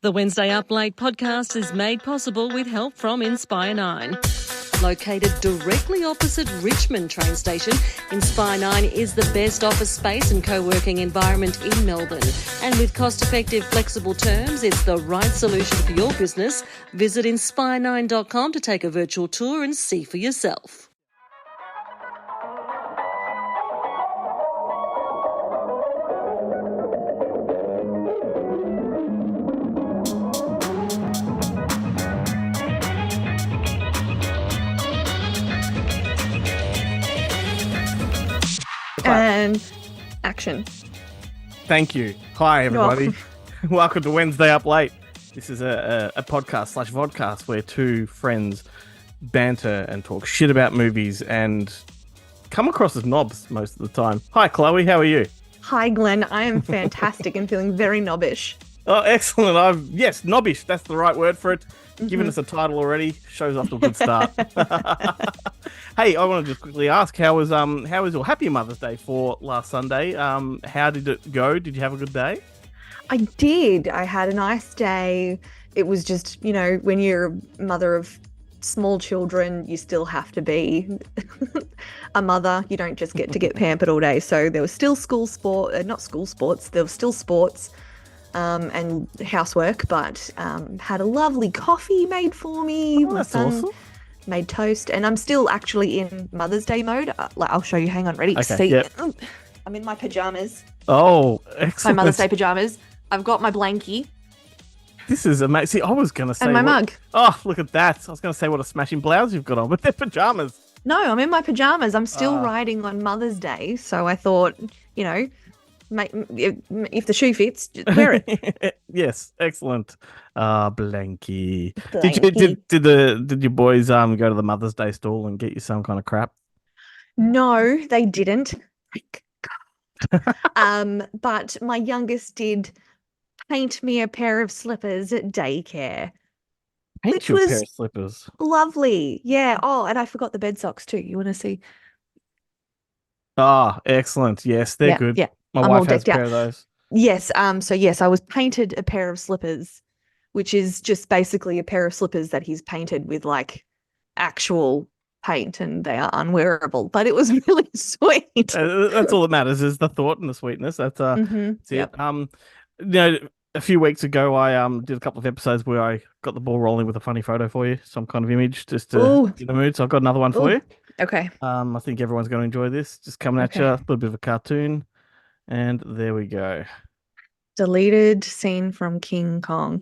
The Wednesday Up Late podcast is made possible with help from Inspire 9. Located directly opposite Richmond train station, Inspire 9 is the best office space and co-working environment in Melbourne. And with cost-effective, flexible terms, it's the right solution for your business. Visit inspire9.com to take a virtual tour and see for yourself. And action. Thank you. Hi, everybody. Welcome to Wednesday Up Late. This is a podcast / vodcast where two friends banter and talk shit about movies and come across as knobs most of the time. Hi, Chloe. How are you? Hi, Glenn. I am fantastic and feeling very knobbish. Oh, excellent. Yes, knobbish. That's the right word for it. Given us a title already, shows off to a good start. Hey, I want to just quickly ask, how was your Happy Mother's Day for last Sunday? How did it go? Did you have a good day? I did. I had a nice day. It was just, when you're a mother of small children, you still have to be a mother. You don't just get to get pampered all day. So there was still not school sports. There was still sports. And housework, but had a lovely coffee made for me. Oh, that's awesome. Made toast, and I'm still actually in Mother's Day mode. I'll show you. Hang on, ready? Okay, See, yep. I'm in my pajamas. Oh, My excellent. Mother's Day pajamas. I've got my blankie This is amazing. See, I was going to say... and my mug. Oh, look at that. I was going to say what a smashing blouse you've got on, but they're pajamas. No, I'm in my pajamas. I'm still riding on Mother's Day, so I thought, if the shoe fits, just wear it. Yes, excellent. Blanky. Blanky. Did your boys go to the Mother's Day stall and get you some kind of crap? No, they didn't. Thank God. But my youngest did paint me a pair of slippers at daycare. Paint you a pair of slippers. Lovely. Yeah. Oh, and I forgot the bed socks too. You want to see? Ah, excellent. Yes, they're good. Yeah. My I'm all wife has a decked pair out. of those. Yes. So yes, I was painted a pair of slippers, which is just basically a pair of slippers that he's painted with like actual paint, and they are unwearable. But it was really sweet. That's all that matters is the thought and the sweetness. That's it. Yep. A few weeks ago, I did a couple of episodes where I got the ball rolling with a funny photo for you, some kind of image, just to get in the mood. So I've got another one for you. Okay. I think everyone's going to enjoy this. Just coming at you, a little bit of a cartoon, and there we go. Deleted scene from King Kong.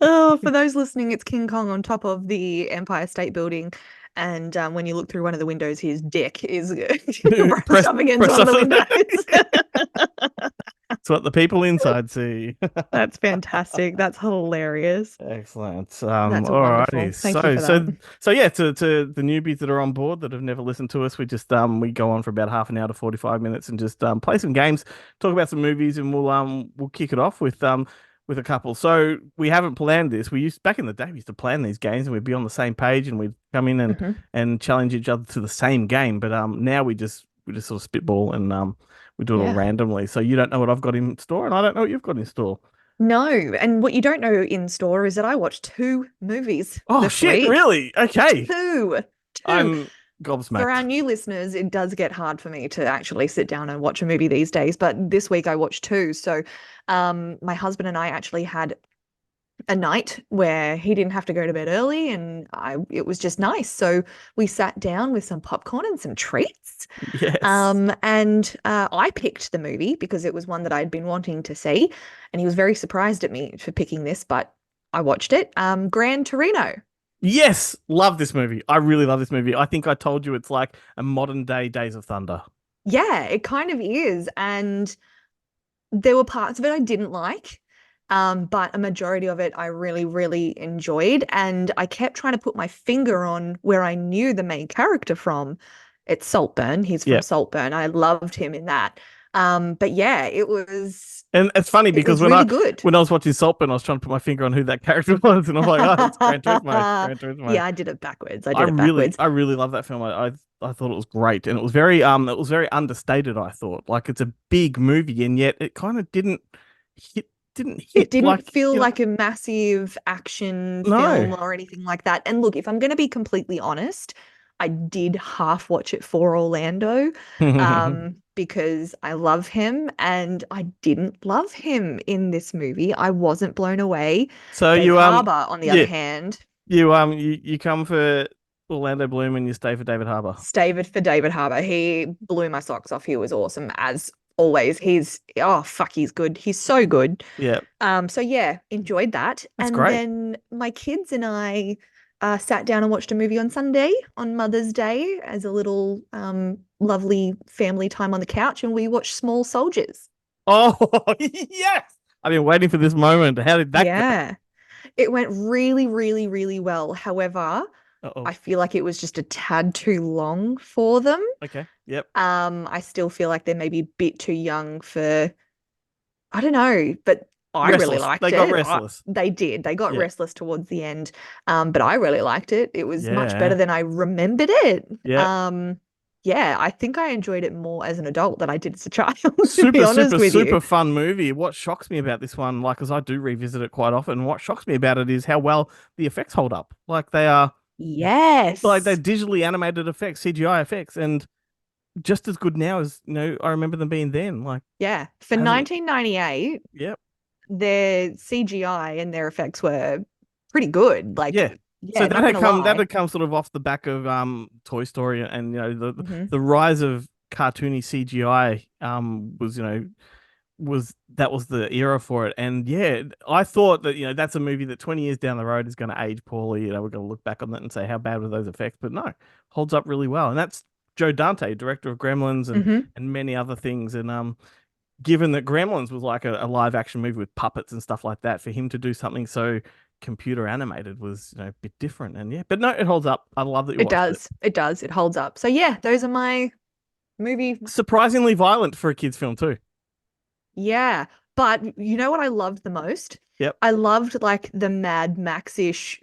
Oh, for those listening, it's King Kong on top of the Empire State Building. And when you look through one of the windows, his dick is brushed up against one of the windows. That's what the people inside see. That's fantastic. That's hilarious. Excellent. That's alrighty. wonderful. Thank you for that. So yeah, to the newbies that are on board that have never listened to us, we just we go on for about half an hour to 45 minutes and just play some games, talk about some movies, and we'll kick it off with a couple. So we haven't planned this. Back in the day, we used to plan these games and we'd be on the same page and we'd come in and challenge each other to the same game. But now we just sort of spitball and we do it all randomly. So you don't know what I've got in store and I don't know what you've got in store. No, and what you don't know in store is that I watched 2 movies. Oh shit! Week. Really? Okay. Two. I'm gobsmacked. For our new listeners, it does get hard for me to actually sit down and watch a movie these days. But this week I watched 2. So my husband and I actually had a night where he didn't have to go to bed early and it was just nice. So we sat down with some popcorn and some treats. Yes. And I picked the movie because it was one that I'd been wanting to see. And he was very surprised at me for picking this, but I watched it. Gran Torino. Yes, love this movie. I really love this movie. I think I told you it's like a modern day Days of Thunder. Yeah, it kind of is. And there were parts of it I didn't like, but a majority of it I really, really enjoyed. And I kept trying to put my finger on where I knew the main character from. It's Saltburn. He's from Saltburn. I loved him in that. But yeah, it was And it's funny because really good. when I was watching Saltburn, I was trying to put my finger on who that character was, and I'm like, oh, it's Gran Turismo. Gran Turismo. Yeah, I did it backwards. I did it backwards. I really love that film. I thought it was great, and it was very understated. I thought, like, it's a big movie, and yet it kind of didn't It hit didn't like, feel you know, like a massive action no. film or anything like that. And look, if I'm going to be completely honest, I did half watch it for Orlando, because I love him and I didn't love him in this movie. I wasn't blown away. So David you Harbour, on the other yeah, hand, you come for Orlando Bloom and you stay for David Harbour. staved for David Harbour. He blew my socks off. He was awesome as always. Oh fuck, he's good. He's so good. Yeah, So yeah, enjoyed that. that's And great. then my kids and I sat down and watched a movie on Sunday on Mother's Day as a little lovely family time on the couch, and we watched Small Soldiers. Oh yes, I've been waiting for this moment. How did that go? Yeah. It went really, really, really well. However, Uh-oh. I feel like it was just a tad too long for them. Okay. Yep. I still feel like they're maybe a bit too young for, I don't know, but I really Restless. liked They got it. restless. They did. They got Yeah. restless towards the end. But I really liked it. It was much Yeah. better than I remembered it. Yeah. Yeah, I think I enjoyed it more as an adult than I did as a child, to be Super, honest super, with you. super fun movie. What shocks me about this one, like, because I do revisit it quite often, what shocks me about it is how well the effects hold up. Like, they are, Yes. like, they're digitally animated effects, CGI effects, and just as good now as, I remember them being then. Like, Yeah. For hasn't- 1998, yep. their CGI and their effects were pretty good. Like, Yeah. yeah, So not gonna that lie. had come sort of off the back of Toy Story, and Mhm. the rise of cartoony CGI was that was the era for it. And yeah, I thought that that's a movie that 20 years down the road is going to age poorly. We're going to look back on that and say how bad were those effects, but no, holds up really well. And that's Joe Dante, director of Gremlins Mhm. and many other things. And given that Gremlins was like a live action movie with puppets and stuff like that, for him to do something so computer animated was a bit different. And yeah, but no, it holds up. I love that you It watched it. does. It does. It holds up. So yeah, those are my movie. Surprisingly violent for a kids film too. Yeah. But you know what I loved the most? Yep. I loved like the Mad Max-ish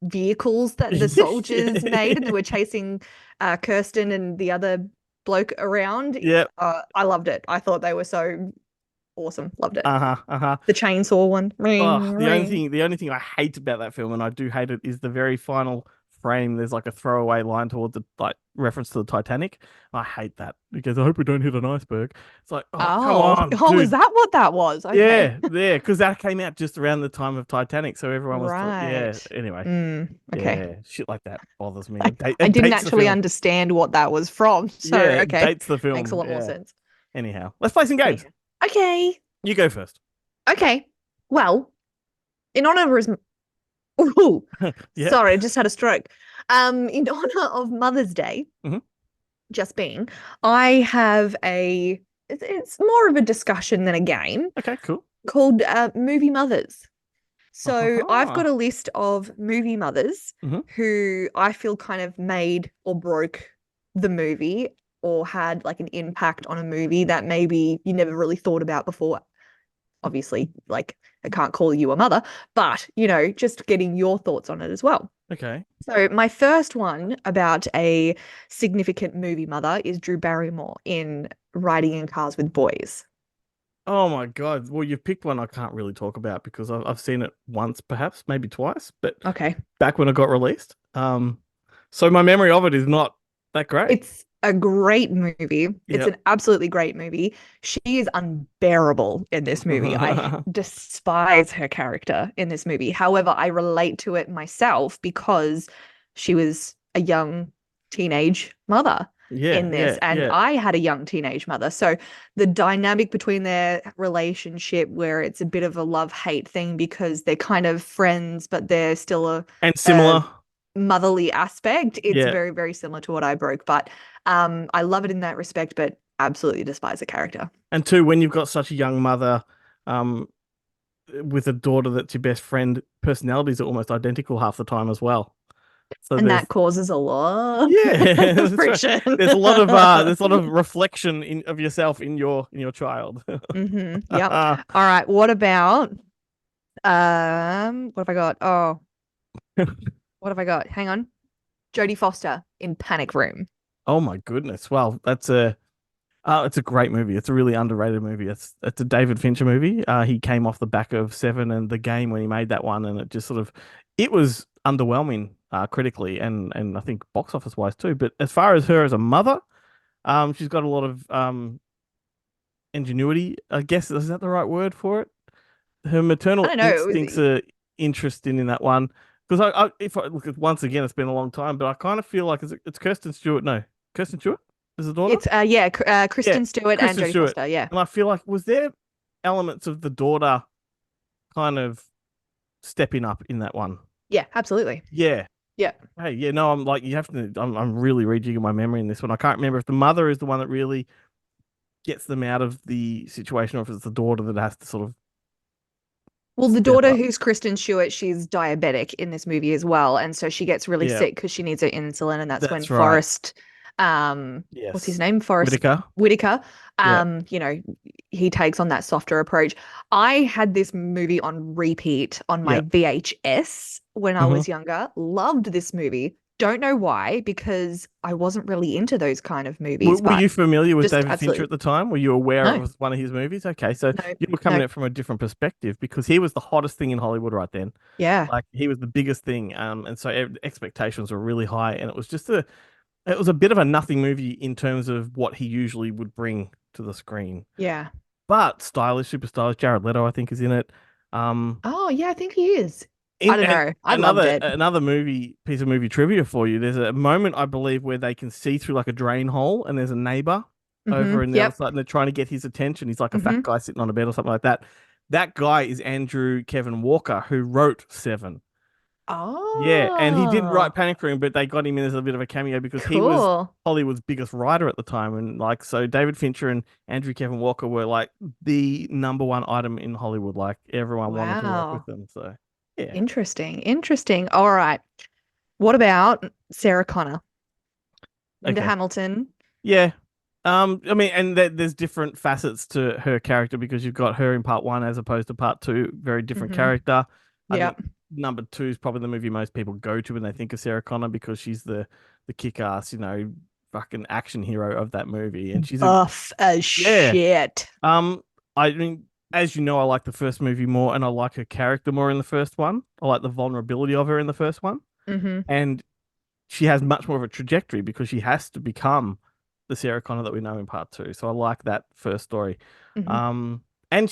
vehicles that the soldiers made, and they were chasing Kirsten and the other bloke around. Yep. I loved it. I thought they were so awesome. Loved it. Uh-huh. The chainsaw one. Oh, Ring. the only thing I hate about that film, and I do hate it, is the very final frame. There's like a throwaway line towards the reference to the Titanic. I hate that because I hope we don't hit an iceberg. It's like, oh, come on, Oh, is dude. that what that was? Okay. Yeah, because that came out just around the time of Titanic, so everyone was yeah. Right. Anyway, Okay. yeah, shit like that bothers me. I It didn't dates the actually film. understand what that was from. So, Yeah, it okay. dates the film. Makes a lot more Yeah. sense. Anyhow, let's play some games. Okay. You go first. Okay. Well, in honor of Ooh, Yeah. sorry, I just had a stroke. In honor of Mother's Day, Mhm. just being, I have it's more of a discussion than a game Okay, cool. called Movie Mothers. So I've Uh-huh. got a list of movie mothers Mhm. who I feel kind of made or broke the movie or had like an impact on a movie that maybe you never really thought about before. Obviously, like I can't call you a mother, but just getting your thoughts on it as well. Okay. So my first one about a significant movie mother is Drew Barrymore in Riding in Cars with Boys. Oh my God. Well, you've picked one I can't really talk about because I've seen it once, perhaps, maybe twice, but Okay. back when it got released. So my memory of it is not that great. It's a great movie. It's Yep. an absolutely great movie. She is unbearable in this movie. I despise her character in this movie. However, I relate to it myself because she was a young teenage mother in this, and I had a young teenage mother. So the dynamic between their relationship, where it's a bit of a love-hate thing because they're kind of friends, but they're still and similar. motherly aspect, it's Yeah. very, very similar to what I broke. But I love it in that respect, but absolutely despise the character. And two, when you've got such a young mother, with a daughter that's your best friend, personalities are almost identical half the time as well. So And there's that causes a lot yeah, of that's right. friction. There's a lot of reflection of yourself in your child. Yep. All right. What about what have I got? Oh, what have I got? Hang on. Jodie Foster in Panic Room. Oh my goodness! Well, it's a great movie. It's a really underrated movie. It's a David Fincher movie. He came off the back of Seven and The Game when he made that one, and it was underwhelming critically and I think box office wise too. But as far as her as a mother, she's got a lot of ingenuity. I guess is that the right word for it? Her I maternal don't know. instincts are interesting in that one. Because if I look at once again, it's been a long time, but I kind of feel like it's Kirsten Stewart. No, Kirsten Stewart is the daughter. It's Yeah, Kristen Stewart and Kristen Jodie Stewart. Foster. Yeah. And I feel like was there elements of the daughter kind of stepping up in that one? Yeah, absolutely. Yeah. Yeah. Hey, yeah, no, I'm like you have to. I'm really rejigging my memory in this one. I can't remember if the mother is the one that really gets them out of the situation, or if it's the daughter that has to sort of Well, the step daughter up. who's Kristen Stewart, she's diabetic in this movie as well, and so she gets really Yeah, sick because she needs her insulin, and that's when that's right. What's his Yes, name? Forrest Whitaker. Whitaker, Yeah. you know, he takes on that softer approach. I had this movie on repeat on my Yeah. VHS when I Mhm. was younger. Loved this movie. Don't know why, because I wasn't really into those kind of movies, Were but you familiar with just David Fincher absolutely at the time? Were you aware no, it was one of his movies? Okay, so no, you were coming no. at it from a different perspective because he was the hottest thing in Hollywood right then. Yeah. Like he was the biggest thing, and so expectations were really high, and it was a bit of a nothing movie in terms of what he usually would bring to the screen. Yeah. But stylish, super stylish. Jared Leto, I think, is in it. Oh, yeah, I think he is. I don't And know. I loved it. another piece of movie trivia for you. There's a moment I believe where they can see through like a drain hole, and there's a neighbor over in the other Yep. side, and they're trying to get his attention. He's like a fat guy sitting on a bed or something like that. That guy is Andrew Kevin Walker, who wrote Seven. Yeah, and he didn't Oh, write Panic Room, but they got him in as a bit of a cameo because he was cool. Hollywood's biggest writer at the time, and like so, David Fincher and Andrew Kevin Walker were like the number one item in Hollywood. Like everyone wanted to work with Wow. them. So yeah, Interesting. Interesting. All right. What about Sarah Connor? Linda okay, Hamilton. yeah. I mean, and there's different facets to her character because you've got her in part one as opposed to part two. Very different character. I think Yep. number two is probably the movie most people go to when they think of Sarah Connor because she's the kick-ass, fucking action hero of that movie, and she's a Buff as yeah. shit. I mean, as you know, I like the first movie more, and I like her character more in the first one. I like the vulnerability of her in the first one, Mm-hmm. and she has much more of a trajectory because she has to become the Sarah Connor that we know in part two. So I like that first story. Mm-hmm. And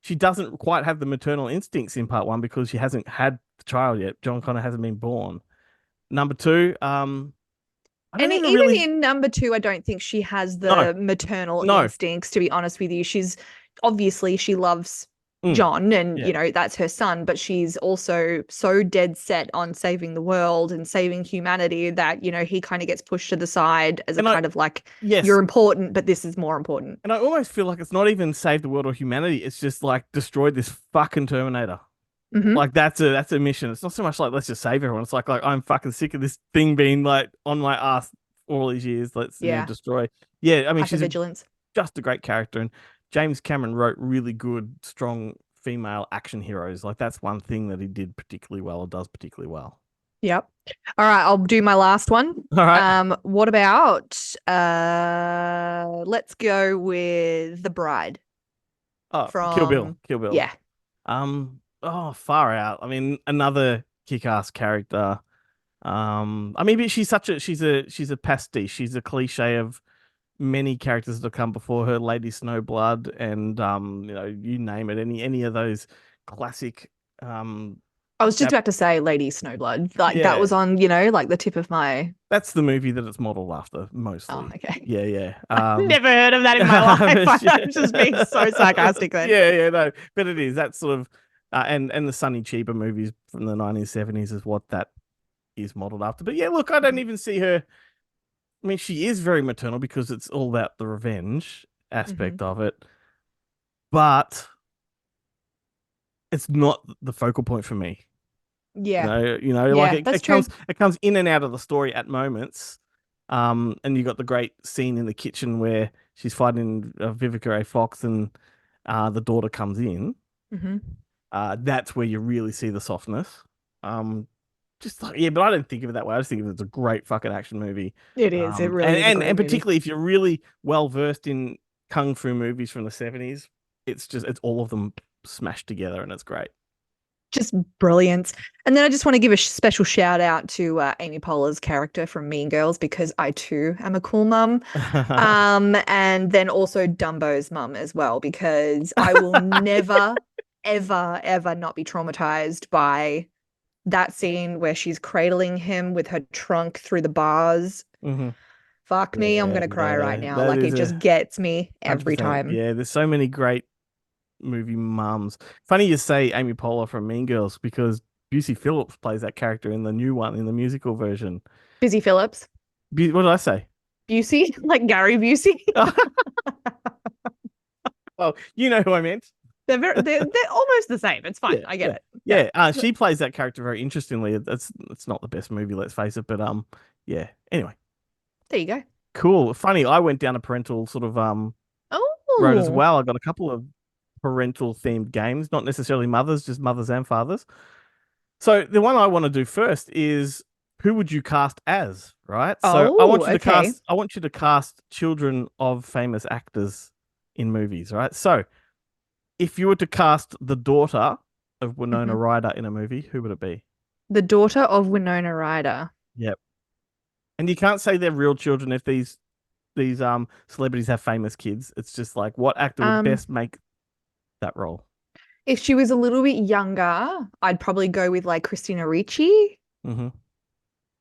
she doesn't quite have the maternal instincts in part one because she hasn't had the child yet. John Connor hasn't been born. Number two, I don't And even even really in number two, I don't think she has no the maternal no. instincts, to be honest with you. She's obviously she loves Mm, John and, yeah. that's her son, but she's also so dead set on saving the world and saving humanity that, he kind of gets pushed to the side as a And I kind of like, yes, you're important, but this is more important. and I almost feel like it's not even save the world or humanity. It's just like destroy this fucking Terminator. Mm-hmm. Like that's a mission. It's not so much like let's just save everyone. It's like I'm fucking sick of this thing being like on my ass all these years. Let's Yeah. destroy. Yeah, I mean she's Hypervigilance. just a great character, and James Cameron wrote really good, strong female action heroes. Like that's one thing that he did particularly well or does particularly well. Yep. All right, I'll do my last one. All right. What about let's go with The Bride Oh, Kill Bill. from Kill Bill. yeah. Oh, far out. I mean, another kick-ass character. I mean, but she's a pastiche. She's a cliche of many characters that have come before her, Lady Snowblood, and you name it, any of those classic. I was just about to say Lady Snowblood. Like that Yeah, was on, like the tip of my that's the movie that it's modeled after mostly. Oh, okay. Yeah, yeah. Never heard of that in my life. I'm just being so sarcastic then. Yeah, no, but it is that sort of, and the Sonny Chiba movies from the 1970s is what that is modeled after. But yeah, look, I don't even see her. I mean, she is very maternal because it's all about the revenge aspect of it, but it's not the focal point for me. Yeah. Like Yeah, it, that's it true. comes in and out of the story at moments. And you got the great scene in the kitchen where she's fighting Vivica A. Fox and the daughter comes in. Hmm. That's where you really see the softness. Um, just like, yeah, but I don't think of it that way. I just think of it as a great fucking action movie. It is. It And really is a and great and movie. particularly if you're really well versed in kung fu movies from the 70s, it's all of them smashed together and it's great. Just brilliant. And then I just want to give a special shout out to Amy Poehler's character from Mean Girls because I too am a cool mum. And then also Dumbo's mum as well because I will never, ever, ever not be traumatized by that scene where she's cradling him with her trunk through the bars. Hmm. Fuck me, I'm Yeah, gonna cry right now. that Like is it a just gets me every 100%. time. Yeah, there's so many great movie mums. Funny you say Amy Poehler from Mean Girls because Busey Phillips plays that character in the new one in the musical version. Busy Phillips. What did I say? Busey, like Gary Busey. Well, you know who I meant. They're almost the same. It's fine. Yeah, I get yeah, it. Yeah. yeah. She plays that character very interestingly. It's not the best movie, let's face it, but yeah. Anyway, There you go. cool. Funny, I went down a parental sort of road as Oh. well. I got a couple of parental themed games, not necessarily mothers, just mothers and fathers. So the one I want to do first is who would you cast as, right? So Oh, okay. I want you to cast children of famous actors in movies, right? So if you were to cast the daughter of Winona Mhm. Ryder in a movie, who would it be? The daughter of Winona Ryder. Yep. And you can't say they're real children if these celebrities have famous kids. It's just like what actor would Um, best make that role? if she was a little bit younger, I'd probably go with like Christina Ricci. Hmm.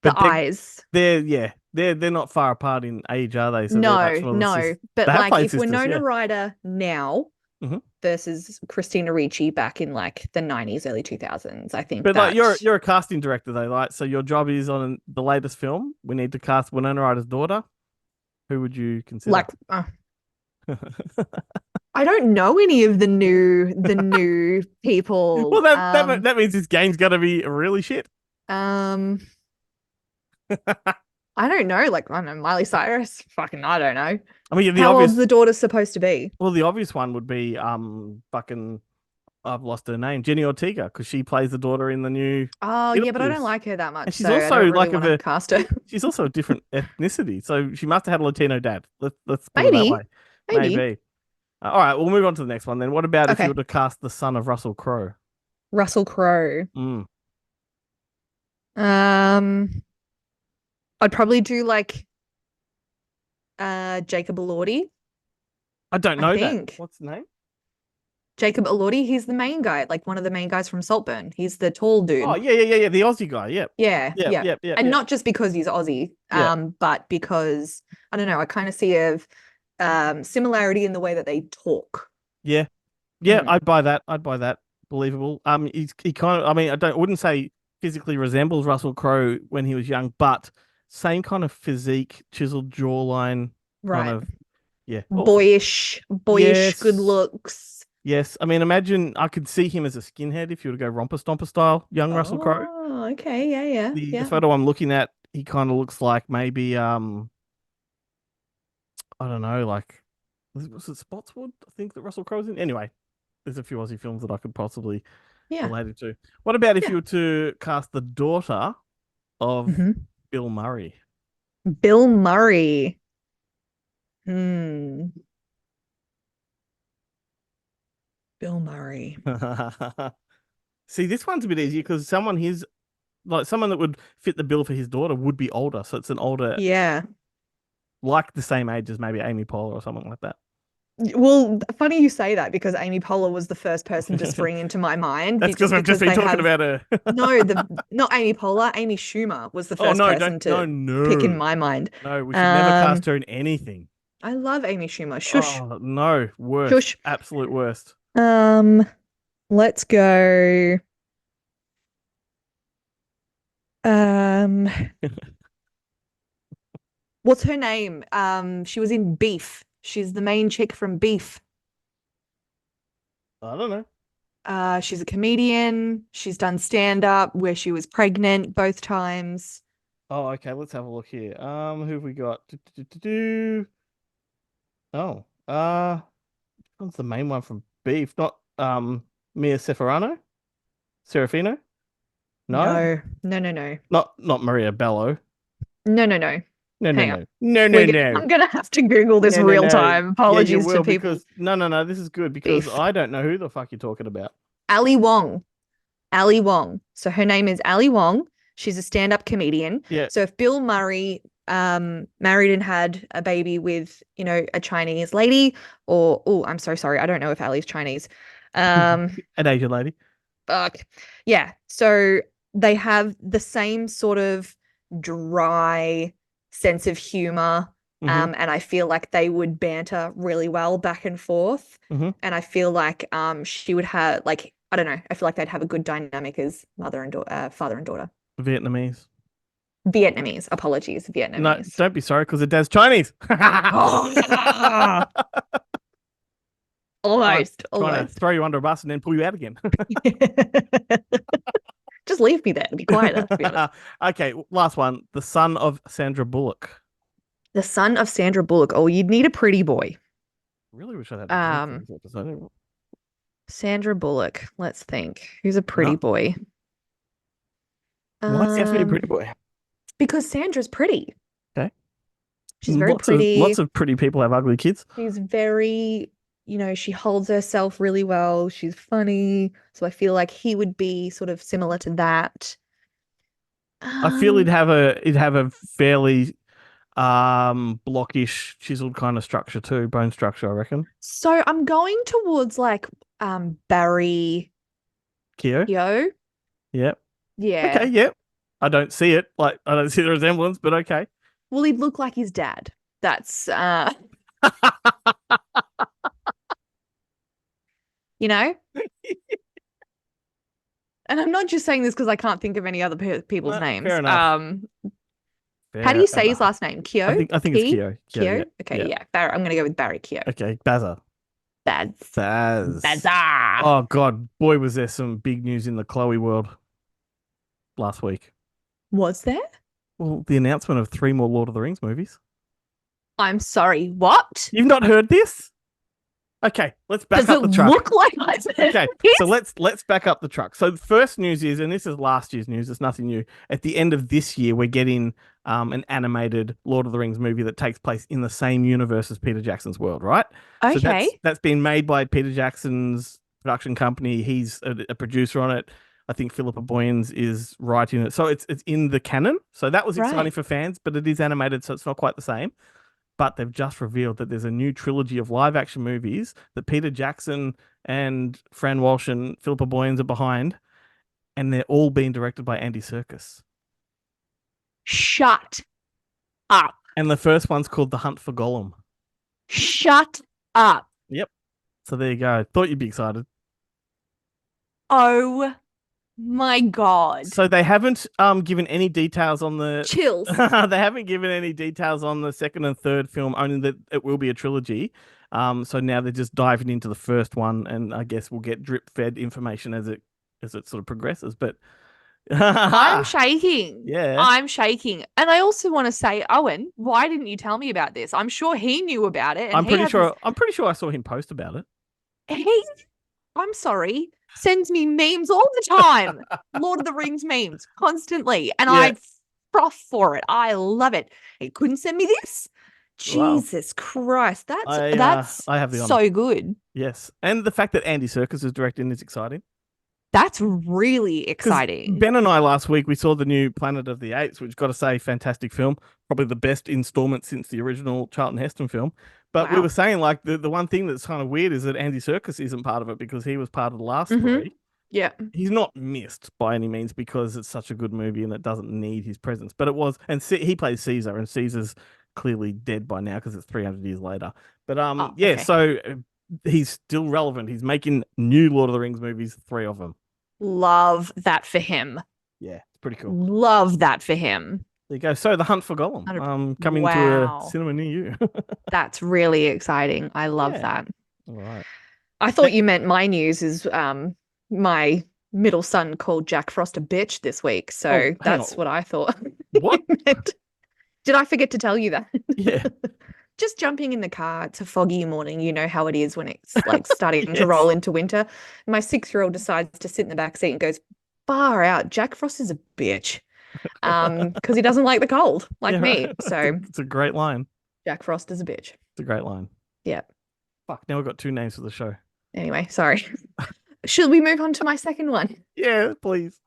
The But eyes. they're not far apart in age, are they? So they're much No, more no. they But have like played if sisters, Winona yeah. Ryder now Hmm. versus Christina Ricci back in like the 90s, early 2000s, I think But like that you're a casting director though, right? So your job is on the latest film. We need to cast Winona Ryder's daughter. Who would you consider? like I don't know any of the new Well, people. that means this game's gonna be really shit. Um, I don't know. Like, I don't know, Miley Cyrus. Fucking, I don't know. I mean, How old's the daughter supposed to be? the obvious one would be fucking I've lost her name, Jenny Ortega, because she plays the daughter in the new Oh, yeah, but I don't Beetlejuice, like her that and much, she's so I also don't really like want to cast her. she's also a different ethnicity, so she must have had a Latino dad. Let's put it that way. Maybe, maybe. Maybe. All right, we'll move on to the next one then. What about if you Okay, were to cast the son of Russell Crowe? Russell Crowe. Mm. Um, I'd probably do like Jacob Elordi, I don't I know that. think. What's the name? Jacob Elordi, he's the main guy, like one of the main guys from Saltburn. He's the tall Oh, dude. yeah. The Aussie guy. Yep. Yeah, Yep. yeah. Yep. Yep. And Yep. not just because he's Aussie, Yep. but because I don't know, I kind of see a similarity in the way that they talk. Yeah. Yeah. Mm. I'd buy that. Believable. He kind of. I mean, I wouldn't say physically resembles Russell Crowe when he was young, but same kind of physique, chiseled jawline, kind Right. of. Yeah. Oh, Boyish, good yes. looks. Yes. I mean, imagine I could see him as a skinhead if you were to go romper stomper style, young Russell Crowe. Oh, okay. Yeah, yeah, The yeah. photo I'm looking at, he kind of looks like maybe I don't know, like was it Spotswood? I think that Russell Crowe's in. Anyway, there's a few Aussie films that I could possibly Yeah. relate it to. What about if Yeah. you were to cast the daughter of Hmm. Bill Murray? Bill Murray. Hmm. Bill Murray. See, this one's a bit easier because someone that would fit the bill for his daughter would be older. So it's an older, Yeah. like the same age as maybe Amy Poehler or something like that. Well, funny you say that because Amy Poehler was the first person to spring into my mind. That's because we've just been they talking have about her. no, the not Amy Poehler, Amy Schumer was the Oh first no, person no, to pick in no. my mind. No, we should never Um, cast her in anything. I love Amy Schumer. Shush, Oh no, worst. shush. Absolute worst. Um, let's go. Um, what's her name? She was in Beef. She's the main chick from Beef. I don't know. She's a comedian. She's done stand-up where she was pregnant both times. Oh, okay. Let's have a look here. Who have we got? Oh, what's the main one from Beef? Not Mia Serafino? No, No. not Maria Bello. No. No, Hang on. no. I'm gonna have to Google this No. real time. Yeah, you Apologies will, to people. because no. This is good because Beef. I don't know who the fuck you're talking about. Ali Wong. Ali Wong. So her name is Ali Wong. She's a stand-up comedian. Yeah. So if Bill Murray married and had a baby with, a Chinese lady, or I'm so sorry, I don't know if Ali's Chinese. An Asian lady. Fuck. Yeah. So they have the same sort of dry sense of humor. Mhm. And I feel like they would banter really well back and forth. Mhm. And I feel like she would have, like, I don't know, I feel like they'd have a good dynamic as father and daughter. Vietnamese. Vietnamese. Apologies, No, Vietnamese. don't be sorry because it does Chinese. Almost. Trying to throw you under a bus and then pull you out again. Just leave me there. Be quiet, to be honest. Okay, last one. The son of Sandra Bullock. The son of Sandra Bullock. Oh, you'd need a pretty boy. Really wish I had the name for this episode. Sandra Bullock. Let's think. Who's a pretty No. boy? Why does he have to be a pretty boy? Because Sandra's pretty. Okay. She's very pretty. Lots of pretty people have ugly kids. She's very, she holds herself really well. She's funny. So I feel like he would be sort of similar to that. I feel he'd have a fairly blockish, chiseled kind of structure too, bone structure, I reckon. So I'm going towards like Barry Keogh. Yep. Yeah. Okay, yep. I don't see it. Like, I don't see the resemblance, but okay. Well, he'd look like his dad. That's And I'm not just saying this because I can't think of any other people's names. Fair enough. How do you say his last name? Keogh? I think it's Keogh. Keogh? Okay, yeah. Barry. I'm going to go with Barry Keogh. Okay, Bazza. Bazza. Oh, God. Boy, was there some big news in the Chloe world last week. Was there? Well, the announcement of 3 more Lord of the Rings movies. I'm sorry, what? You've not heard this? Okay, let's back up the truck. Does it look like I've heard Okay, this? so let's back up the truck. So the first news is, and this is last year's news, it's nothing new. At the end of this year, we're getting an animated Lord of the Rings movie that takes place in the same universe as Peter Jackson's world, right? Okay. So that's been made by Peter Jackson's production company. He's a producer on it. I think Philippa Boyens is writing it. So it's in the canon. So that was exciting for fans, but it is animated, so it's not quite the same. But they've just revealed that there's a new trilogy of live action movies that Peter Jackson and Fran Walsh and Philippa Boyens are behind, and they're all being directed by Andy Serkis. Shut up. And the first one's called The Hunt for Gollum. Shut up. Yep. So there you go. Thought you'd be excited. Oh my God. So they haven't given any details on the chills. They haven't given any details on the second and third film, only that it will be a trilogy. So now they're just diving into the first one, and I guess we'll get drip fed information as it sort of progresses. But I'm shaking. Yeah. I'm shaking. And I also want to say, Owen, why didn't you tell me about this? I'm sure he knew about it. And I'm pretty sure I saw him post about it. I'm sorry, sends me memes all the time. Lord of the Rings memes constantly. And I froth for it. I love it. He couldn't send me this. Jesus Christ. That's I have the honor. So good. Yes. And the fact that Andy Serkis is directing is exciting. That's really exciting. Ben and I last week, we saw the new Planet of the Apes, which, got to say, fantastic film. Probably the best installment since the original Charlton Heston film. But we were saying, like, the one thing that's kind of weird is that Andy Serkis isn't part of it because he was part of the last 3. Yeah. He's not missed by any means because it's such a good movie and it doesn't need his presence. But it was, and he plays Caesar, and Caesar's clearly dead by now because it's 300 years later. But so he's still relevant. He's making new Lord of the Rings movies, 3 of them. Love that for him. Yeah, it's pretty cool. Love that for him. There you go. So The Hunt for Gollum, coming to a cinema near you. That's really exciting. I love that. All right. I thought you meant my news is my middle son called Jack Frost a bitch this week, so hang that's on. what I thought. What? he meant. Did I forget to tell you that? Yeah. Just jumping in the car. It's a foggy morning. You know how it is when it's like starting to Yes. roll into winter. My 6-year-old decides to sit in the back seat and goes, far out. Jack Frost is a bitch. Because he doesn't like the cold, like Yeah, me. right. So It's a great line. Jack Frost is a bitch. It's a great line. Yeah. Fuck, now we've got 2 names for the show. Anyway, sorry. Should we move on to my second one? Yeah, please.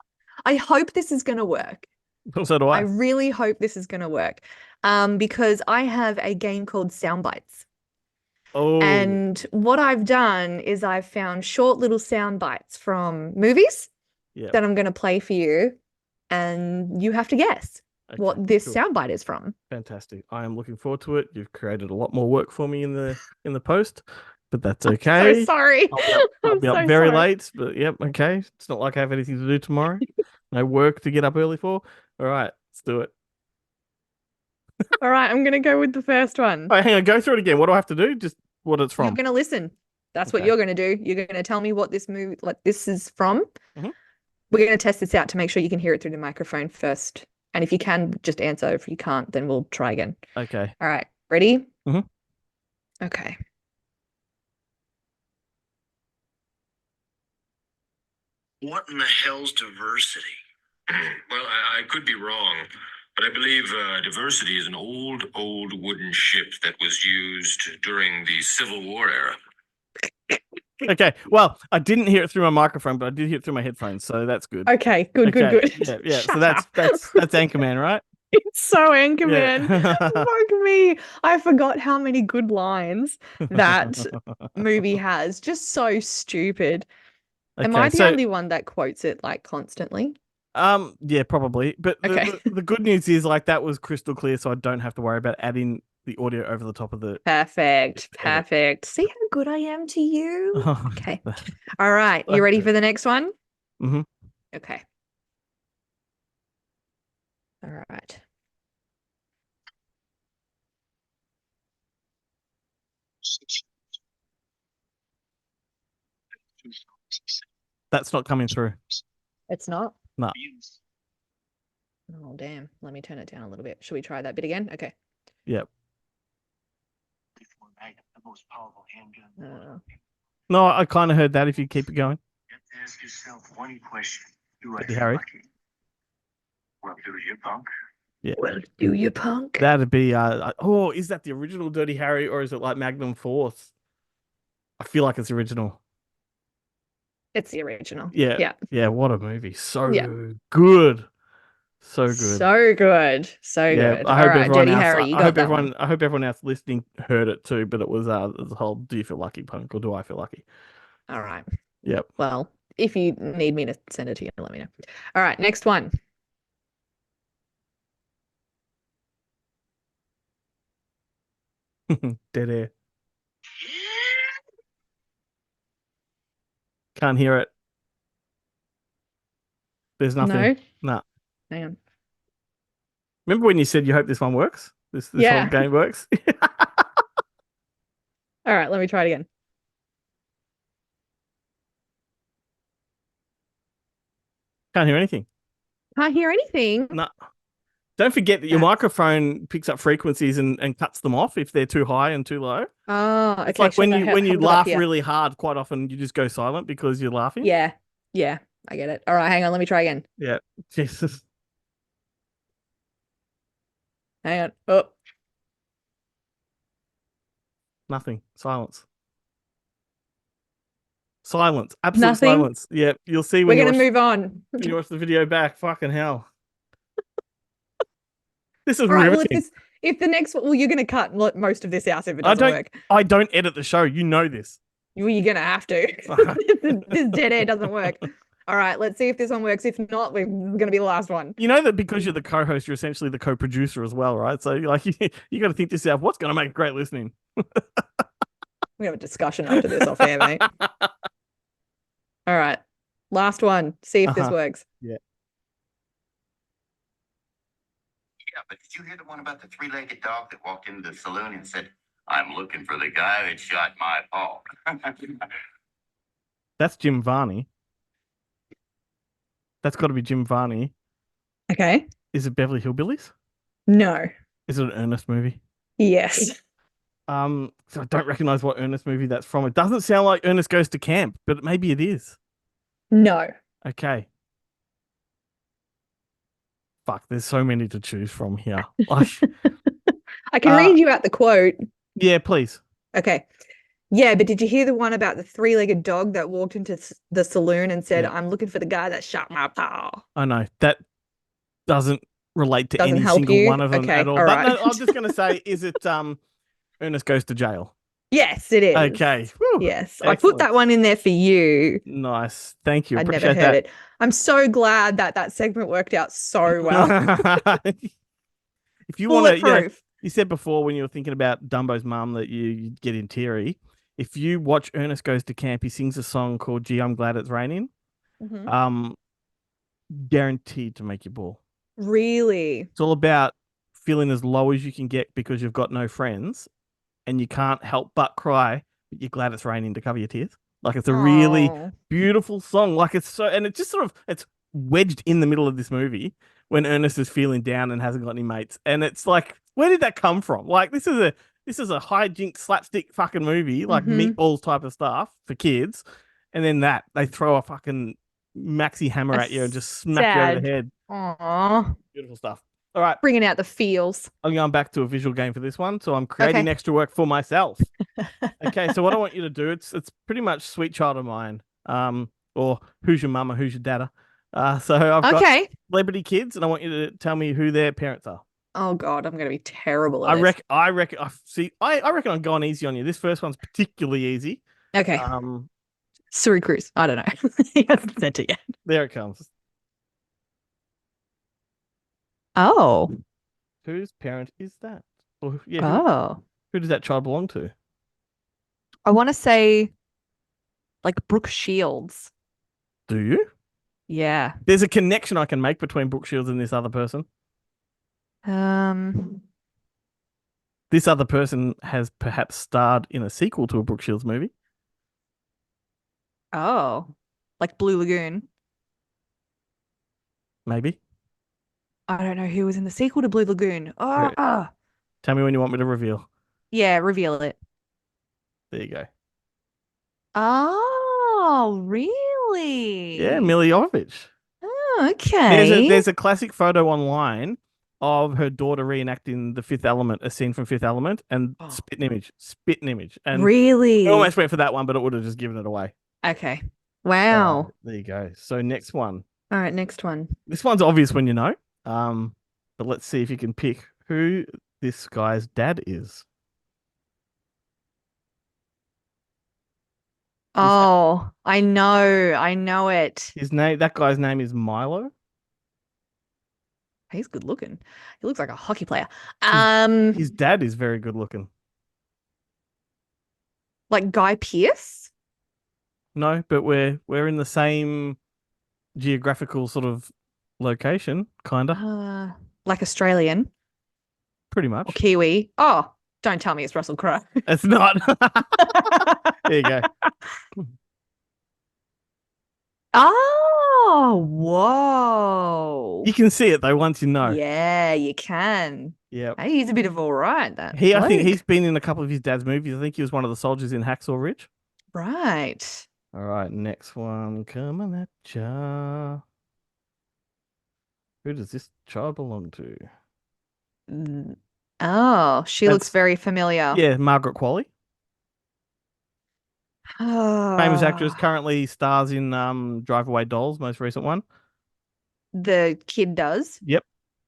I hope this is going to work. So do I I. really hope this is going to work. Because I have a game called Soundbites. Oh, And what I've done is I've found short little sound bites from movies yeah. that I'm going to play for you. And you have to guess Okay, what this cool. soundbite is from. Fantastic. I am looking forward to it. You've created a lot more work for me in the post, but that's So okay. sorry. I'll be up I'm so very sorry. late, but yep, okay. It's not like I have anything to do tomorrow. No work to get up early for. All right, let's do it. All right, I'm going to go with the first one. Oh, hang on, go through it again. What do I have to do? Just what it's You're from. going to listen. That's what Okay. you're going to do. You're going to tell me what this movie, like this is from. Mhm. We're going to test this out to make sure you can hear it through the microphone first. And if you can, just answer. If you can't, then we'll try again. Okay. All right, ready? Mhm. Okay. What in the hell's diversity? Well, I could be wrong, but I believe diversity is an old wooden ship that was used during the Civil War era. Okay. Well, I didn't hear it through my microphone, but I did hear it through my headphones, so that's good. Okay, good. Yeah. So Shut that's up. that's Anchorman, right? It's so Anchorman. Yeah. Fuck me. I forgot how many good lines that movie has. Just so stupid. Am I the only one that quotes it like constantly? Yeah, probably. But Okay. the good news is like that was crystal clear, so I don't have to worry about adding the audio over the top of the. Perfect. Edit. Perfect. See how good I am to you? Oh, Okay. All right. You ready for the next one? Mm-hmm. Okay. All right. That's not coming through. It's not? No. Oh, damn. Let me turn it down a little bit. Should we try that bit again? Okay. Yep. The most powerful handgun. No, I kind of heard that. If you keep it going. You have to ask yourself one question. Do I Dirty feel Harry. lucky? Well, do you, punk? Yeah. Well, do you, punk? That'd be is that the original Dirty Harry or is it like Magnum Force? I feel like it's original. It's the original. Yeah. Yeah, what a movie. So Yeah. good. So good. So good. So good. I hope All right, everyone Dirty else, Harry, you I got hope that everyone one. I hope everyone else listening heard it too, but it was the whole do you feel lucky punk or do I feel lucky? All right. Yep. Well, if you need me to send it to you, let me know. All right, next one. Dead air. Can't hear it. There's nothing. No. Hang on. Remember when you said you hope this one works? This Yeah. whole game works? All right, let me try it again. Can't hear anything. Can't hear anything. No. Don't forget that your microphone picks up frequencies and cuts them off if they're too high and too low. Oh, okay. It's like when you hold it up laugh here. really hard, quite often you just go silent because you're laughing. Yeah. Yeah, I get it. All right, hang on. Let me try again. Yeah. Jesus. Hang on. Oh, Nothing. Silence. Silence. Absolute Nothing? silence. Yeah. You'll see we're when going to move on. you watch the video back. Fucking hell. This is All right, well, riveting. if the next one, well, you're going to cut most of this out if it I doesn't don't work. I don't edit the show. You know this. Well, you're going to have to. This dead air doesn't work. All right, let's see if this one works. If not, we're going to be the last one. You know that because you're the co-host, you're essentially the co-producer as well, right? So like you got to think to yourself, what's going to make great listening? We have a discussion after this off air, mate. All right, last one. See if this works. Yeah. Yeah, but did you hear the one about the three-legged dog that walked into the saloon and said, "I'm looking for the guy that shot my paw"? That's Jim Varney. That's got to be Jim Varney. Okay. Is it Beverly Hillbillies? No. Is it an Ernest movie? Yes. So I don't recognize what Ernest movie that's from. It doesn't sound like Ernest Goes to Camp, but maybe it is. No. Okay. Fuck, there's so many to choose from here. Like, I can read you out the quote. yeah, please. Okay. Yeah, but did you hear the one about the three-legged dog that walked into the saloon and said, Yeah. I'm looking for the guy that shot my pa? I know that doesn't relate to Doesn't any help single you? one of them Okay, at all. all But right. no, I'm just gonna say, is it Ernest Goes to Jail? Yes, it is. Okay. Whew. Yes. I put that Excellent. one in there for you. Nice. Thank you. I'd never Appreciate heard that. it. I'm so glad that segment worked out so well. If you want to, Bulletproof. you said before when you were thinking about Dumbo's mum that you'd get in teary. If you watch Ernest Goes to Camp, he sings a song called "Gee, I'm Glad It's Raining." Mhm. Guaranteed to make you bawl. Really? It's all about feeling as low as you can get because you've got no friends, and you can't help but cry. But you're glad it's raining to cover your tears. Like it's a really Oh. beautiful song. Like it's so, and it's just sort of it's wedged in the middle of this movie when Ernest is feeling down and hasn't got any mates, and it's like, where did that come from? Like this is a hijink slapstick fucking movie, like Mhm. meatballs type of stuff for kids, and then they throw a fucking maxi hammer at you and just smack you over sad- the head. Aw. Beautiful stuff. All right, Bringing out the feels. I'm going back to a visual game for this one, so I'm creating Okay. extra work for myself. Okay, so what I want you to do, it's pretty much Sweet Child of Mine, or Who's Your Mama, Who's Your Dada. So I've got Okay. celebrity kids, and I want you to tell me who their parents are. Oh God, I'm gonna be terrible at I this. reckon. I reckon I'm going easy on you. This first one's particularly easy. Okay. Suri Cruz. I don't know. He hasn't sent it yet. There it comes. Oh. Whose parent is that? Or yeah, Oh. who does that child belong to? I want to say like Brooke Shields. Do you? Yeah. There's a connection I can make between Brooke Shields and this other person. This other person has perhaps starred in a sequel to a Brooke Shields movie. Oh. Like Blue Lagoon. Maybe. I don't know who was in the sequel to Blue Lagoon. Oh. Right. Tell me when you want me to reveal. Yeah, reveal it. There you go. Oh, really? Yeah, Mila Jovovich. Oh, okay. There's a classic photo online of her daughter reenacting The Fifth Element, a scene from Fifth Element, and spit an image. And Really? I almost went for that one, but it would have just given it away. Okay. Wow. There you go. So next one. All right, next one. This one's obvious when you know. But let's see if you can pick who this guy's dad is. Oh, I know it. That guy's name is Milo. He's good looking. He looks like a hockey player. His dad is very good looking. Like Guy Pearce? No, but we're in the same geographical sort of location, kinda. Like Australian Pretty or much. Kiwi. Oh, don't tell me it's Russell Crowe. It's not. There you go. Oh, whoa. You can see it though once you know. Yeah, you can. Yeah. Hey, he's a bit of all right, that I think bloke. he's been in a couple of his dad's movies. I think he was one of the soldiers in Hacksaw Ridge. Right. All right, next one coming at ya. Who does this child belong to? Oh, she looks That's- very familiar. Yeah, Margaret Qualley. Famous actress, currently stars in Drive Away Dolls, most recent one. The kid does. Yep.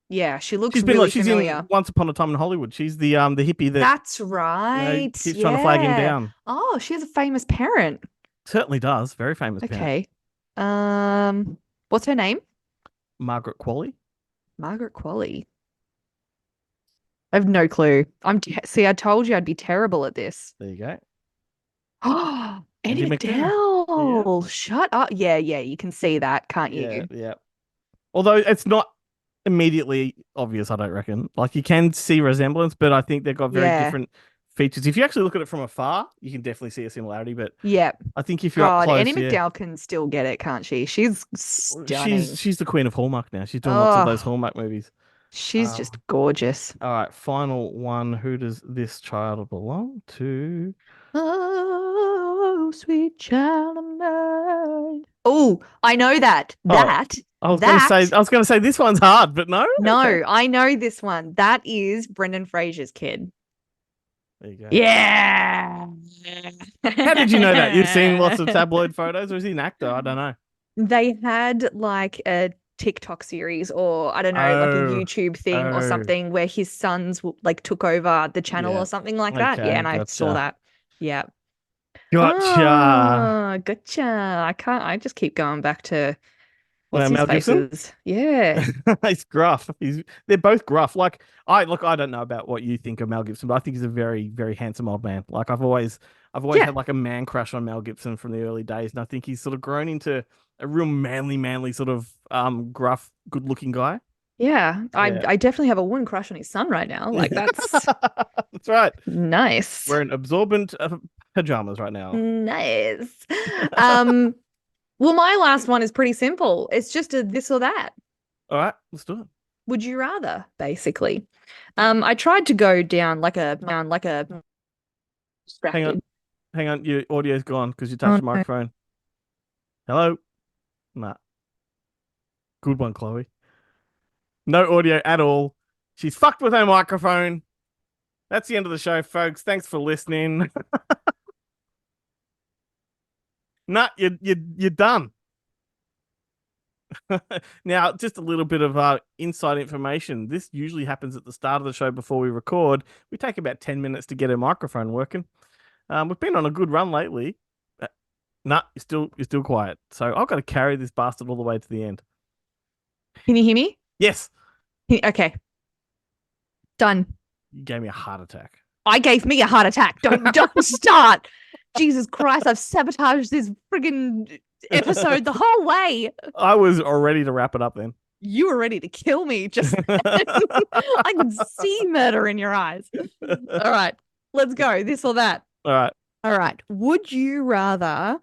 Yeah, she looks She's been really she's familiar. in Once Upon a Time in Hollywood. She's the hippie that That's you know, right. keeps trying to flag him Yeah. down. Oh, she has a famous parent. Certainly does. Very famous parent. Okay. What's her name? Margaret Qualley. Margaret Qualley. I have no clue. See, I told you I'd be terrible at this. There you go. Oh, Andie Eddie McDowell. McDowell. Shut up. Yeah, you can see that, can't Yeah, you? yeah. Although it's not immediately obvious, I don't reckon. Like you can see resemblance, but I think they've got very Yeah. different features. If you actually look at it from afar, you can definitely see a similarity. But Yeah. I think if you're up God, close, Annie yeah. McDowell can still get it, can't she? She's stunning. She's the queen of Hallmark now. She's doing lots of those Oh, Hallmark movies. she's just gorgeous. All right, final one. Who does this child belong to? Oh, sweet child of mine. Oh, I know that. Oh, That. I was gonna say this one's hard, but no. No, Okay. I know this one. That is Brendan Fraser's kid. There you go. Yeah. How did you know that? You've seen lots of tabloid photos, or is he an actor? I don't know. They had like a TikTok series or I don't know, like a Oh, YouTube thing or oh. something where his sons like took over the channel Yeah. or something like that. Okay, Yeah, and I saw gotcha. that. Yeah. Gotcha. Ah, gotcha. I just keep going back to what's his Mel Gibson? faces. Yeah. He's gruff. They're both gruff. Like I don't know about what you think of Mel Gibson, but I think he's a very, very handsome old man. Like I've always Yeah. had like a man crush on Mel Gibson from the early days, and I think he's sort of grown into a real manly sort of gruff, good looking guy. Yeah. Yeah. I definitely have a woman crush on his son right now. Like that's That's right. nice. Wearing absorbent pajamas right now. Nice. Well, my last one is pretty simple. It's just a this or that. All right, let's do it. Would you rather, basically? I tried to go down like a Hang on, your audio's gone because you Oh, touched the no. microphone. Hello? Nah. Good one, Chloe. No audio at all. She's fucked with her microphone. That's the end of the show, folks. Thanks for listening. Nah, you're done. Now, just a little bit of inside information. This usually happens at the start of the show before we record. We take about 10 minutes to get her microphone working. We've been on a good run lately. Nah, you're still quiet. So I've got to carry this bastard all the way to the end. Can you hear me? Yes, Okay. Done. you gave me a heart attack. I gave me a heart attack. Don't start. Jesus Christ, I've sabotaged this friggin' episode the whole way. I was ready to wrap it up then. You were ready to kill me just then. I can see murder in your eyes. All right, let's go. This or that. All right. All right. Would you rather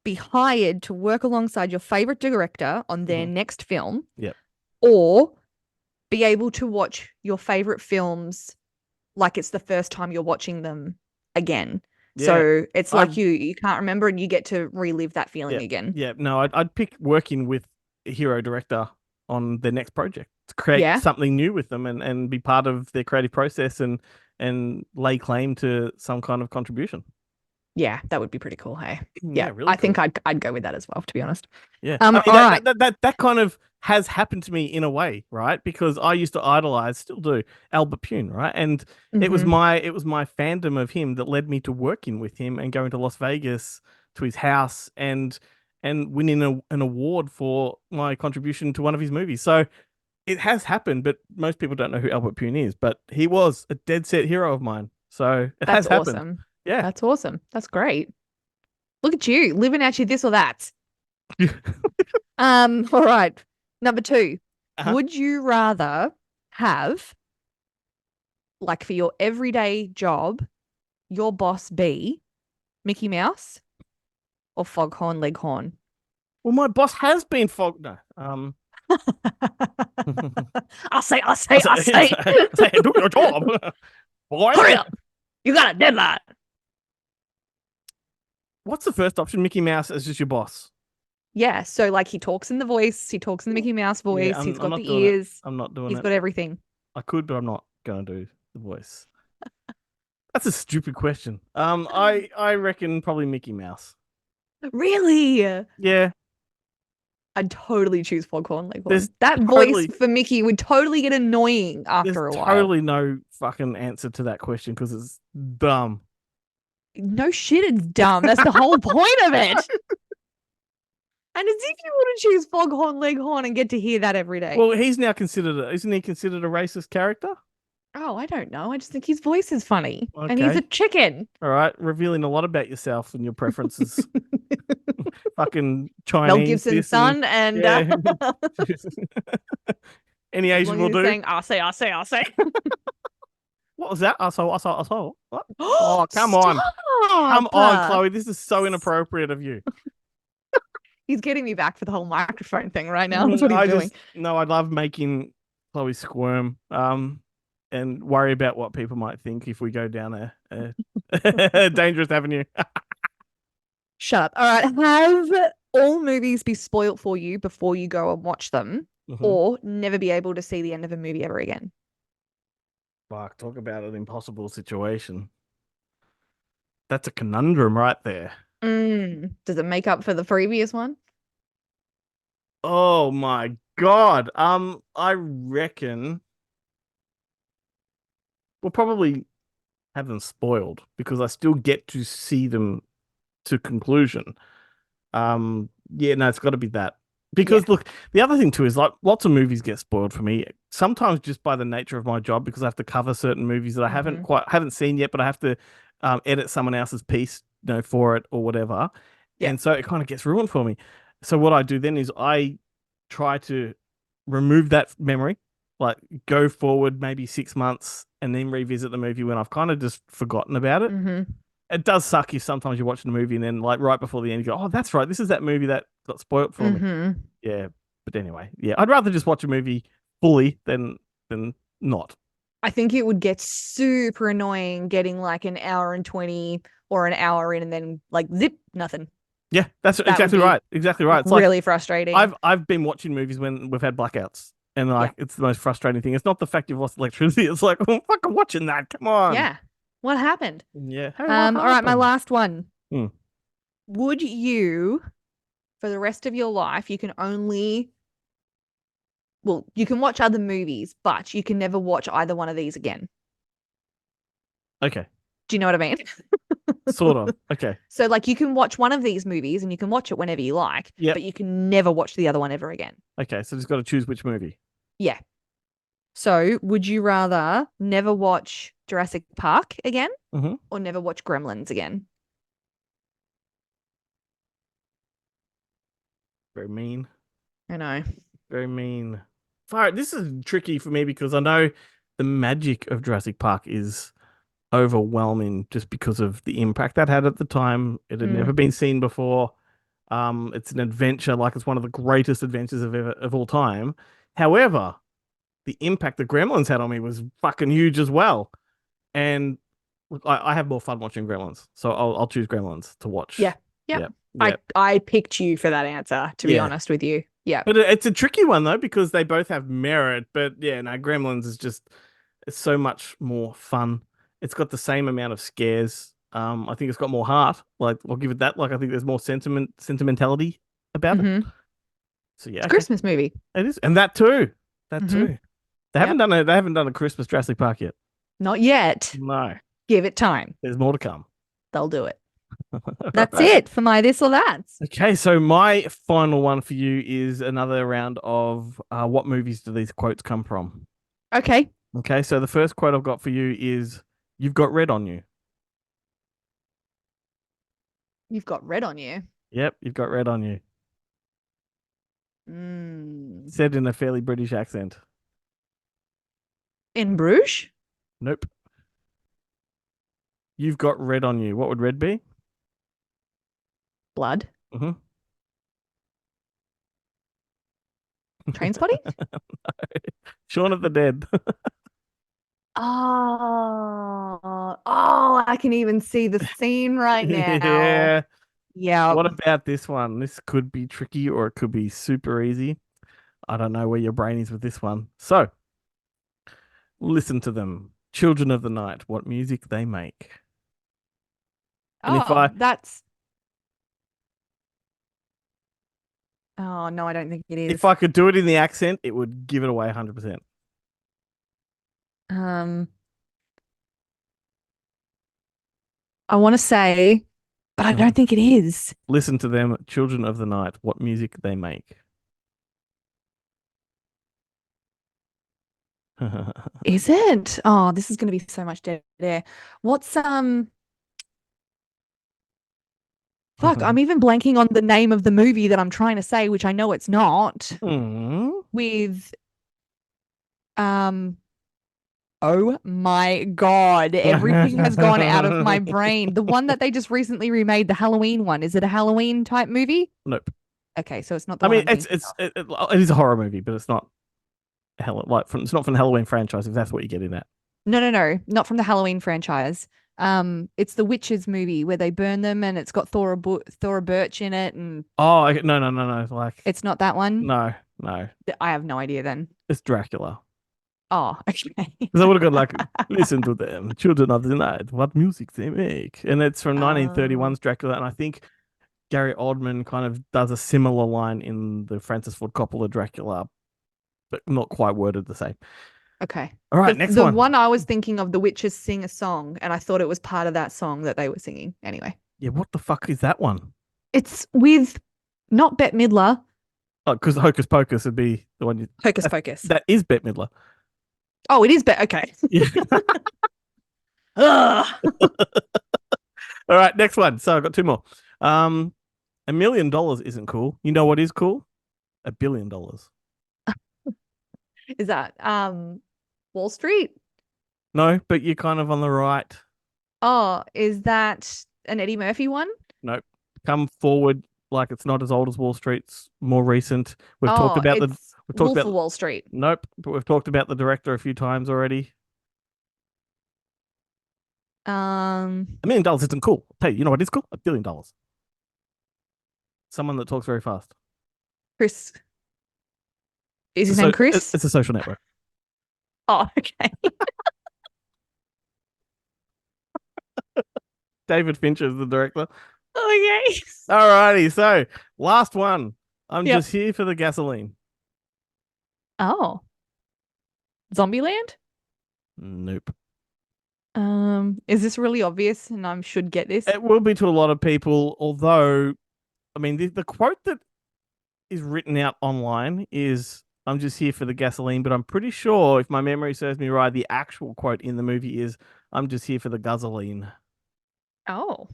be hired to work alongside your favorite director on their next film? Yep. Or be able to watch your favorite films like it's the first time you're watching them again? So it's like you can't remember and you get to relive that feeling again. Yeah, no, I'd pick working with a hero director on their next project to create something new with them and be part of their creative process and lay claim to some kind of contribution. Yeah, that would be pretty cool. Hey, Yeah, really I cool. think I'd go with that as well, to be honest. Yeah. All right. That kind of has happened to me in a way, right? Because I used to idolize, still do, Albert Pune, right? And it was Mhm. my fandom of him that led me to working with him and going to Las Vegas to his house and winning an award for my contribution to one of his movies. So it has happened, but most people don't know who Albert Pune is. But he was a dead set hero of mine. So it has That's happened. awesome. Yeah. That's awesome. That's great. Look at you living out your this or that. All right. Number 2. Uh-huh. Would you rather have, like for your everyday job, your boss be Mickey Mouse or Foghorn Leghorn? Well, my boss has been No. I say. Say, do your job. Boy. Hurry up. You got a deadline. What's the first option? Mickey Mouse as just your boss. Yeah. So like he talks in the voice. He talks in the Mickey Mouse voice. I'm- He's I'm got not the doing it. ears. I'm not doing He's it. got everything. I could, but I'm not going to do the voice. That's a stupid question. I reckon probably Mickey Mouse. Really? Yeah. I'd totally choose Foghorn Leghorn. There's That totally- voice for Mickey would totally get annoying after There's a while. totally no fucking answer to that question because it's dumb. No shit, it's dumb. That's the whole point of it. And as if you want to choose Foghorn Leghorn and get to hear that every day. Well, he's now isn't he considered a racist character? Oh, I don't know. I just think his voice is funny. And he's Okay. a chicken. All right, revealing a lot about yourself and your preferences. Fucking Chinese. Mel Gibson's this son and yeah. Any as Asian long will as he's do. saying, I say. What was that? I saw. What? Oh, come on. Come on, Stop! Chloe. This is so inappropriate of you. He's getting me back for the whole microphone thing right now. That's what he's doing. I love making Chloe squirm. And worry about what people might think if we go down a dangerous avenue. Shut up. All right. Have all movies be spoilt for you before you go and watch them, Mhm. or never be able to see the end of a movie ever again? Fuck, talk about an impossible situation. That's a conundrum right there. Does it make up for the previous one? Oh my God. I reckon we'll probably have them spoiled because I still get to see them to conclusion. Yeah, no, it's got to be that. Because look, the other thing too is like lots of movies get spoiled for me. Sometimes just by the nature of my job, because I have to cover certain movies that I haven't seen yet, but I have to edit someone else's piece, for it or whatever. Yeah. And so it kind of gets ruined for me. So what I do then is I try to remove that memory, like go forward maybe 6 months and then revisit the movie when I've kind of just forgotten about it. Mm-hmm. It does suck if sometimes you're watching a movie and then like right before the end you go, oh, that's right, this is that movie that got spoiled for me. Yeah, but anyway, yeah, I'd rather just watch a movie fully than not. I think it would get super annoying getting like an hour and 20 or an hour in and then like zip, nothing. Yeah, that's That exactly would be right. Exactly right. It's really like frustrating. I've been watching movies when we've had blackouts, and like it's the most frustrating thing. It's not the fact you've lost electricity. It's like, oh, fucking watching that. Come on. Yeah. What happened? Yeah. Hey, All right, my happened? last one. Hmm. Would you, for the rest of your life, you can watch other movies, but you can never watch either one of these again. Okay. Do you know what I mean? Sort of. Okay. So like you can watch one of these movies and you can watch it whenever you like, but you can never watch the other one ever again. Okay, so just got to choose which movie. Yeah. So would you rather never watch Jurassic Park again or never watch Gremlins again? Very mean. I know. Very mean. Fire. This is tricky for me because I know the magic of Jurassic Park is overwhelming just because of the impact that had at the time. It had never been seen before. It's an adventure, like it's one of the greatest adventures of all time. However, the impact the Gremlins had on me was fucking huge as well. And look, I have more fun watching Gremlins, so I'll choose Gremlins to watch. Yeah. I picked you for that answer, to be honest with you. Yeah. But it's a tricky one though, because they both have merit. But yeah, no, Gremlins is it's so much more fun. It's got the same amount of scares. I think it's got more heart. Like, I'll give it that. Like, I think there's more sentimentality about it. So yeah, it's a Christmas movie. It is, and that too. That too. They haven't done a Christmas Jurassic Park yet. Not yet. No. Give it time. There's more to come. They'll do it. That's it for my this or that. Okay, so my final one for you is another round of what movies do these quotes come from? Okay. Okay, so the first quote I've got for you is, "You've got red on you." You've got red on you. Yep, you've got red on you. Said in a fairly British accent. In Bruges? Nope. You've got red on you. What would red be? Blood. Mm-hmm. Trainspotting? No. Shaun of the Dead. I can even see the scene right now. Yeah. What about this one? This could be tricky or it could be super easy. I don't know where your brain is with this one. So, listen to them. Children of the Night, what music they make. And that's... Oh, no, I don't think it is. If I could do it in the accent, it would give it away 100%. I want to say, but I don't think it is. Listen to them, Children of the Night, what music they make. Is it? Oh, this is going to be so much dead air. What's Fuck, I'm even blanking on the name of the movie that I'm trying to say, which I know it's not. With Oh my God. Everything has gone out of my brain. The one that they just recently remade, the Halloween one. Is it a Halloween type movie? Nope. Okay, so it's not the I one mean, I'm it thinking of. is a horror movie, but it's not it's not from the Halloween franchise. If that's what you're getting at. No, not from the Halloween franchise. It's the Witches movie where they burn them, and it's got Thora Birch in it, and Oh, okay. No. Like, it's not that one. no. I have no idea then. It's Dracula. Oh, okay. Because I would have gone like, listen to them, children of the night, what music they make. And it's from 1931's Dracula. And I think Gary Oldman kind of does a similar line in the Francis Ford Coppola Dracula, but not quite worded the same. Okay. All right, next the one. The one I was thinking of, the witches sing a song, and I thought it was part of that song that they were singing. Anyway. Yeah, what the fuck is that one? It's with not Bette Midler. Oh, because Hocus Pocus would be the one you... Hocus Pocus. That is Bette Midler. Oh, it is Bette. Okay. Yeah. All right, next one. So I've got two more. $1 million isn't cool. You know what is cool? $1 billion. Is that Wall Street? No, but you're kind of on the right. Oh, is that an Eddie Murphy one? Nope. Come forward like it's not as old as Wall Street. It's more recent. We've talked about Wolf of Wall Street. Nope, but we've talked about the director a few times already. $1 million isn't cool. Hey, you know what is cool? $1 billion. Someone that talks very fast. Chris. Is his name Chris? It's a Social Network. Oh, okay. David Fincher is the director. Okay. Alrighty, so last one. I'm just here for the gasoline. Oh. Zombieland? Nope. Is this really obvious and I should get this? It will be to a lot of people, although, I mean, the quote that is written out online is, I'm just here for the gasoline, but I'm pretty sure, if my memory serves me right, the actual quote in the movie is, I'm just here for the guzzling. Oh.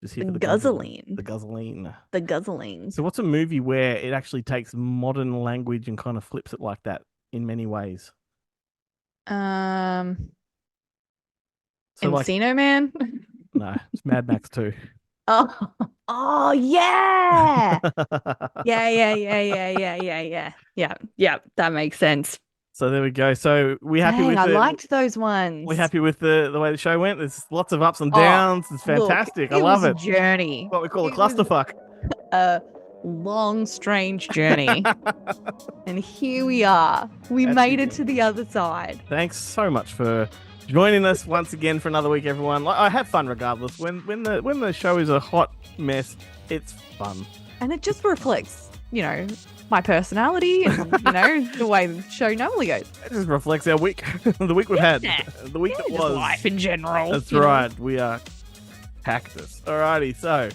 Just here The for guzzling. The guzzling. The guzzling. So what's a movie where it actually takes modern language and kind of flips it like that in many ways? So Encino Man? No, it's Mad Max 2. Oh yeah. Yeah, that makes sense. So there we go. So we happy with I liked those ones. We're happy with the way the show went. There's lots of ups and downs. It's fantastic. Look, I love it. Was a journey. What we call a clusterfuck. A long, strange journey. And here we are. We made it to the other side. Thanks so much for joining us once again for another week, everyone. I have fun regardless. When the show is a hot mess, it's fun. And it just reflects, my personality and, the way the show normally goes. It just reflects our week. The week we've had. The week that was. Life in general. That's right. We are cactus. Alrighty, so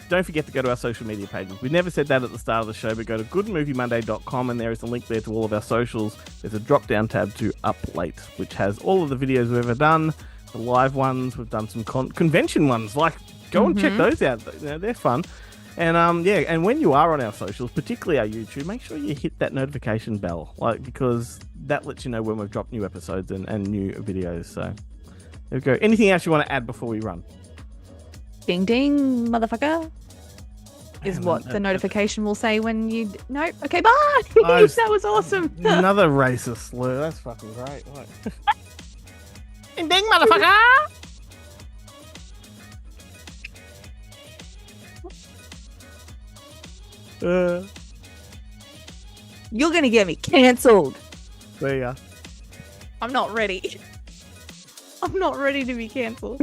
don't forget to go to our social media pages. We never said that at the start of the show, but go to goodmoviemonday.com and there is a link there to all of our socials. There's a drop-down tab to Up Late, which has all of the videos we've ever done, the live ones. We've done some convention ones. Like, go and check those out. They're fun. And and when you are on our socials, particularly our YouTube, make sure you hit that notification bell, because that lets you know when we've dropped new episodes and new videos. So there we go. Anything else you want to add before we run? Ding ding, motherfucker. Is what the notification will say when you... No? Okay, bye! That was awesome. Another racist slur. That's fucking great. Ding ding, motherfucker! You're going to get me cancelled. There you are. I'm not ready. I'm not ready to be cancelled.